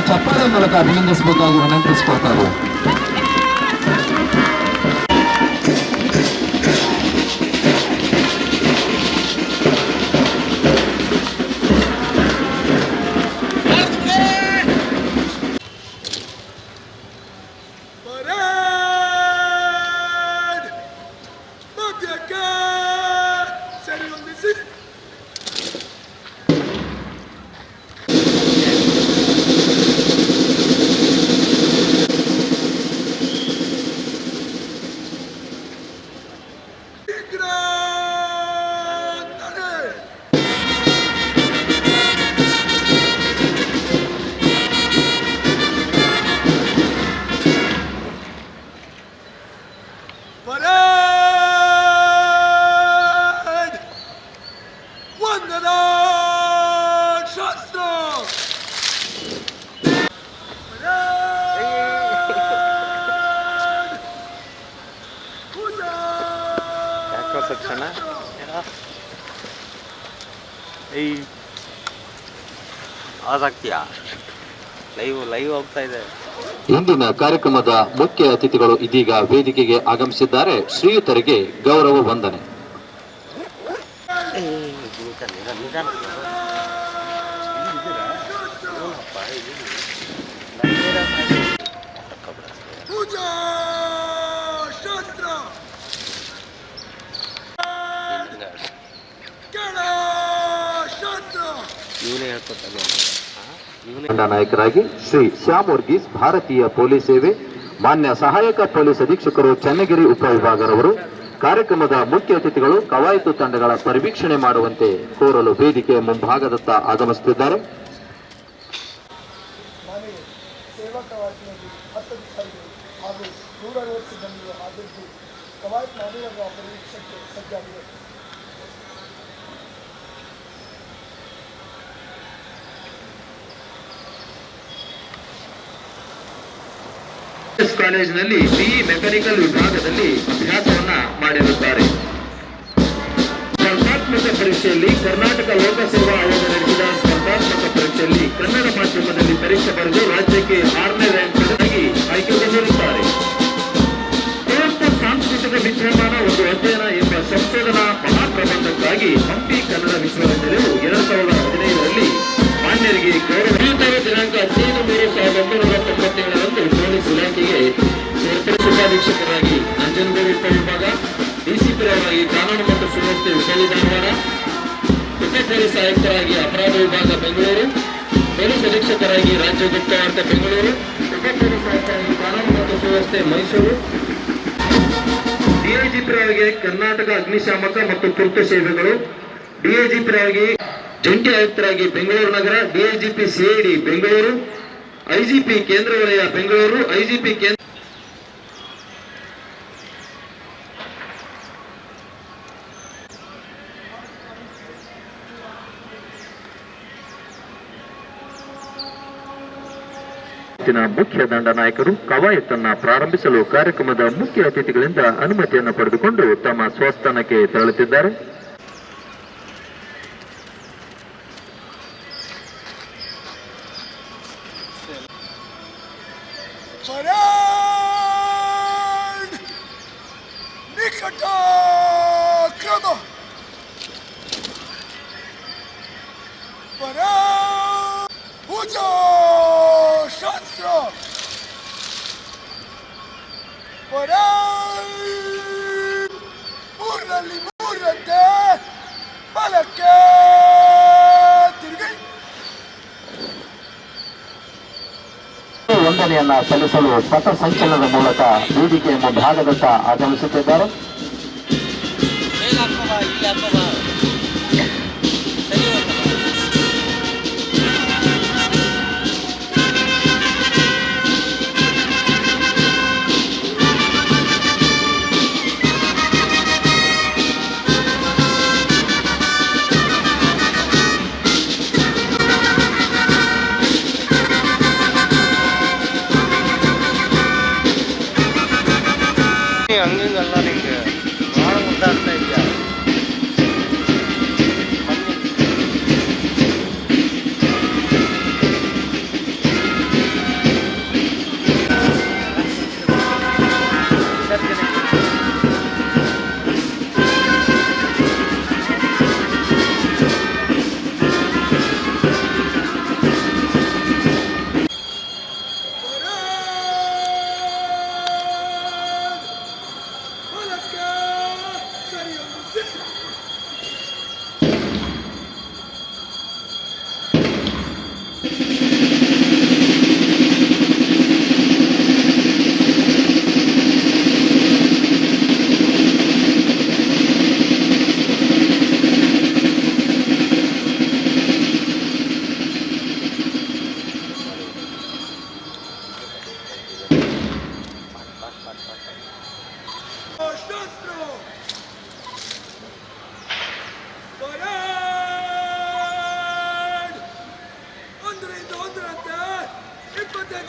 ಚಪ್ಪಾಳೆ ಮೂಲಕ ಅಭಿನಂದಿಸಬೇಕಾಗಿ ವಿನಂತಿಸಿಕೊಳ್ತಾರೆ. ಇಂದಿನ ಕಾರ್ಯಕ್ರಮದ ಮುಖ್ಯ ಅತಿಥಿಗಳು ಇದೀಗ ವೇದಿಕೆಗೆ ಆಗಮಿಸಿದ್ದಾರೆ. ಶ್ರೀಯುತರಿಗೆ ಗೌರವ ವಂದನೆ. ನಾಯಕರಾಗಿ ಶ್ರೀ ಶ್ಯಾಮ್ ವರ್ಗೀಸ್, ಭಾರತೀಯ ಪೊಲೀಸ್ ಸೇವೆ, ಮಾನ್ಯ ಸಹಾಯಕ ಪೊಲೀಸ್ ಅಧೀಕ್ಷಕರು ಚನ್ನಗಿರಿ ಉಪವಿಭಾಗರವರು ಕಾರ್ಯಕ್ರಮದ ಮುಖ್ಯ ಅತಿಥಿಗಳು ಕವಾಯತು ತಂಡಗಳ ಪರಿವೀಕ್ಷಣೆ ಮಾಡುವಂತೆ ಕೋರಲು ವೇದಿಕೆಯ ಮುಂಭಾಗದತ್ತ ಆಗಮಿಸುತ್ತಿದ್ದಾರೆ. ಕಾಲೇಜಿನಲ್ಲಿ ಬಿಇ ಮೆಕ್ಯಾನಿಕಲ್ ವಿಭಾಗದಲ್ಲಿ ಅಭ್ಯಾಸವನ್ನ ಮಾಡಿರುತ್ತಾರೆ. ಸ್ಪರ್ಧಾತ್ಮಕ ಪರೀಕ್ಷೆಯಲ್ಲಿ ಕರ್ನಾಟಕ ಲೋಕಸೇವಾ ಆಯೋಗ ನಡೆಸಿದ ಸ್ಪರ್ಧಾತ್ಮಕ ಪರೀಕ್ಷೆಯಲ್ಲಿ ಕನ್ನಡ ಮಾಧ್ಯಮದಲ್ಲಿ ಪರೀಕ್ಷೆ ಬರೆದು ರಾಜ್ಯಕ್ಕೆ 6ನೇ ರ್ಯಾಂಕ್ ಪಡೆದಾಗಿ ಆಯ್ಕೆಗೊಂಡಿರುತ್ತಾರೆ. ಸಾಂಸ್ಕೃತಿಕ ವಿದ್ಯಮಾನ ಒಂದು ಅಧ್ಯಯನ ಎಂಬ ಸಂಶೋಧನಾ ಮಹಾಪ್ರಬಂಧಕ್ಕಾಗಿ ಹಂಪಿ ಕನ್ನಡ ವಿಶ್ವವಿದ್ಯಾಲಯವು 2015ರಲ್ಲಿ ಮಾನ್ಯರಿಗೆ ಗೌರವ ದಿನಾಂಕ 15/3/1997ರಂದು ಪೊಲೀಸ್ ಇಲಾಖೆಗೆ ಉಪಾಧೀಕ್ಷಕರಾಗಿ ನಂಜನಗೂಡು ಉಪವಿಭಾಗ, ಡಿಸಿಪಿಯವರಾಗಿ ಕಾನೂನು ಮತ್ತು ಸುವ್ಯವಸ್ಥೆ ವಿಷಯ ಧಾರವಾಡ, ಉಪ ಪೊಲೀಸ್ ಆಯುಕ್ತರಾಗಿ ಅಪರಾಧ ವಿಭಾಗ ಬೆಂಗಳೂರು, ಪೊಲೀಸ್ ಅಧೀಕ್ಷಕರಾಗಿ ರಾಜ್ಯ ಗುಪ್ತವಾರ್ತೆ ಬೆಂಗಳೂರು, ಉಪ ಪೊಲೀಸ್ ಆಯುಕ್ತರಾಗಿ ಕಾನೂನು ಮತ್ತು ಸುವ್ಯವಸ್ಥೆ ಮೈಸೂರು, ಡಿಐಜಿಪಿಯವರಿಗೆ ಕರ್ನಾಟಕ ಅಗ್ನಿಶಾಮಕ ಮತ್ತು ತುರ್ತು ಸೇವೆಗಳು, ಡಿಐಜಿಪಿಯವರಿಗೆ ಜಂಟಿ ಆಯುಕ್ತರಾಗಿ ಬೆಂಗಳೂರು ನಗರ, ಡಿಐಜಿಪಿ ಸಿಐಡಿ ಬೆಂಗಳೂರು, ಐಜಿಪಿ ಕೇಂದ್ರ ವಲಯ ಬೆಂಗಳೂರು, ಐಜಿಪಿ ಕೇಂದ್ರ ಮುಖ್ಯ ದಂಡ ನಾಯಕರು ಕವಾಯತನ್ನ ಪ್ರಾರಂಭಿಸಲು ಕಾರ್ಯಕ್ರಮದ ಮುಖ್ಯ ಅತಿಥಿಗಳಿಂದ ಅನುಮತಿಯನ್ನು ಪಡೆದುಕೊಂಡು ತಮ್ಮ ಸ್ವಸ್ಥಾನಕ್ಕೆ ತೆರಳುತ್ತಿದ್ದಾರೆ. ವಂದನೆಯನ್ನ ಸಲ್ಲಿಸಲು ಪಥ ಸಂಚಲನದ ಮೂಲಕ ವೇದಿಕೆಯ ಮುಂಭಾಗದತ್ತ ಆಗಮಿಸುತ್ತಿದ್ದಾರೆ. ಹಂಗಲ್ಲ ನಿಂಗೆ ಭಾಳ ಮುದ್ದಾಡ್ತಾ ಇದೆಯಾ?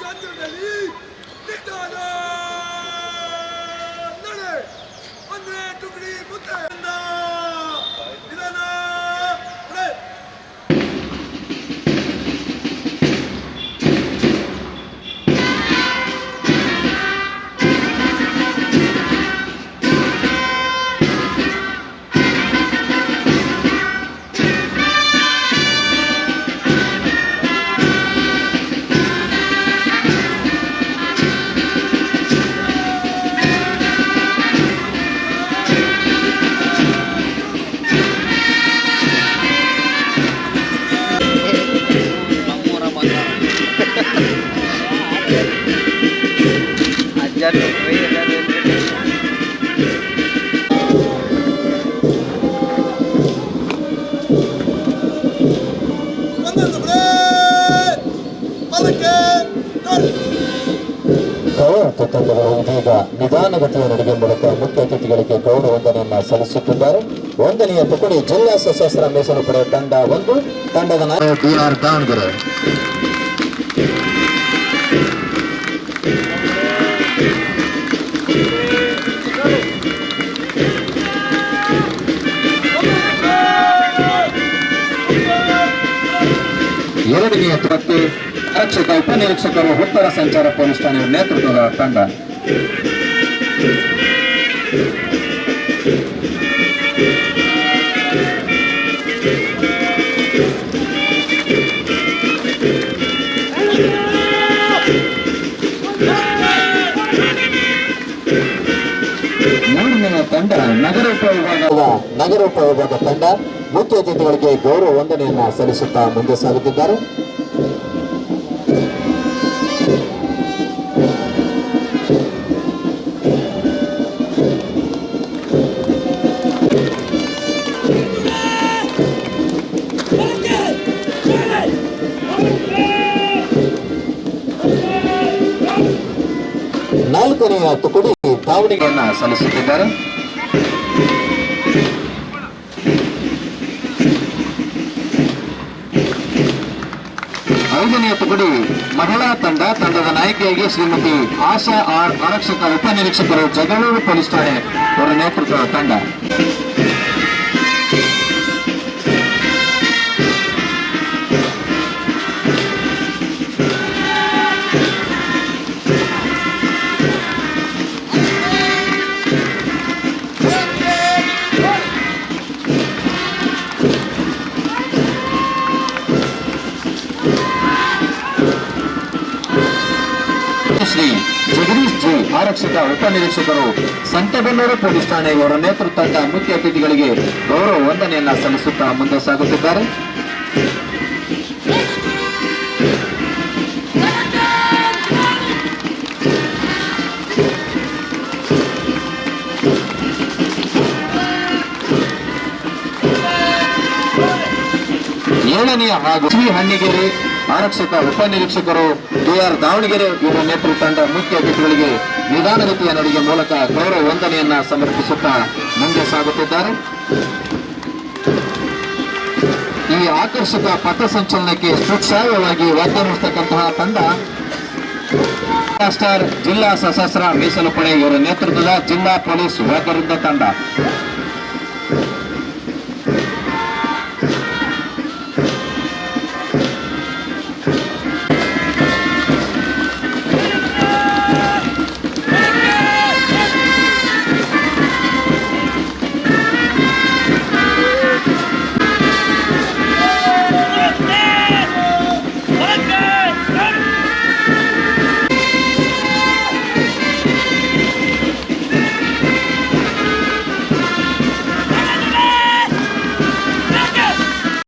ನಂಜನದಲ್ಲಿ ನಿಧಾನ ನಡೆ ಅಂದ್ರೆ ಟುಕಡಿ ಮುತ್ತೆ ನಿಧಾನ ನಡೆ. ತಂಡಗಳು ಇದೀಗ ನಿಧಾನಗತಿಯ ನಡಿಗೆ ಮೂಲಕ ಮುಖ್ಯ ಅತಿಥಿಗಳಿಗೆ ಗೌರವ ವಂದನೆಯನ್ನ ಸಲ್ಲಿಸುತ್ತಿದ್ದಾರೆ. ಒಂದನೆಯ ತುಕಡಿ ಜಿಲ್ಲಾ ಸಶಸ್ತ್ರ ಮೀಸಲು ಪಡೆ ತಂಡ 1, ತಂಡದ ನಾಯಕ DR ದಾವಣಗೆರೆ. ಎರಡನೆಯ ತುಕಡಿ ಆರಕ್ಷಕ ಉಪನಿರೀಕ್ಷಕರು ಉತ್ತರ ಸಂಚಾರ ಪೊಲೀಸ್ ಠಾಣೆಯ ನೇತೃತ್ವದ ತಂಡ. ಮೂರನೆಯ ತಂಡ ನಗರ ಉಪವಿಭಾಗದ ತಂಡ ಮುಖ್ಯ ಅತಿಥಿಗಳಿಗೆ ಗೌರವ ವಂದನೆಯನ್ನ ಸಲ್ಲಿಸುತ್ತಾ ಮುಂದೆ ಸಾಗುತ್ತಿದ್ದಾರೆ. ನಾಲ್ಕನೆಯ ತುಕಡಿ ದಾವಣಗೆರೆಯನ್ನ ಸಲ್ಲಿಸುತ್ತಿದ್ದಾರೆ. ಐದನೆಯ ತುಕಡಿ ಮಹಿಳಾ ತಂಡದ ನಾಯಕಿಯಾಗಿ ಶ್ರೀಮತಿ ಆಶಾ ಆರ್, ಆರಕ್ಷಕ ಉಪನಿರೀಕ್ಷಕರು ಜಗಳೂರು ಪೊಲೀಸ್ ಠಾಣೆ ಅವರ ನೇತೃತ್ವದ ತಂಡ. ಶ್ರೀ ಜಗದೀಶ್ ಜಿ, ಆರಕ್ಷಕ ಉಪನಿರೀಕ್ಷಕರು ಸಂತೆಬೆನ್ನೂರು ಪೊಲೀಸ್ ಠಾಣೆ ಇವರ ನೇತೃತ್ವದ ಮುಖ್ಯ ಅತಿಥಿಗಳಿಗೆ ಗೌರವ ವಂದನೆಯನ್ನ ಸಲ್ಲಿಸುತ್ತಾ ಮುಂದೆ ಸಾಗುತ್ತಿದ್ದಾರೆ. ಏಳನೆಯ ಹಾಗೂ ಶ್ರೀ ಹಣ್ಣಿಗೆರೆ ಆರಕ್ಷಕ ಉಪನಿರೀಕ್ಷಕರು DR ದಾವಣಗೆರೆ ಇವರ ನೇತೃತ್ವದ ಮುಖ್ಯ ಅತಿಥಿಗಳಿಗೆ ನಿಧಾನಗತಿಯ ನಡಿಗೆ ಮೂಲಕ ಗೌರವ ವಂದನೆಯನ್ನ ಸಮರ್ಪಿಸುತ್ತಾ ಮುಂದೆ ಸಾಗುತ್ತಿದ್ದಾರೆ. ಈ ಆಕರ್ಷಕ ಪಥಸಂಚಲನಕ್ಕೆ ಸುಶ್ರಾವ್ಯವಾಗಿ ವಾದ್ಯ ನುಡಿಸತಕ್ಕಂತಹ ತಂಡ ಸ್ಟಾರ್ ಜಿಲ್ಲಾ ಸಶಸ್ತ್ರ ಮೀಸಲು ಪಡೆ ಇವರ ನೇತೃತ್ವದ ಜಿಲ್ಲಾ ಪೊಲೀಸ್ ವಾದ್ಯವೃಂದ ತಂಡ.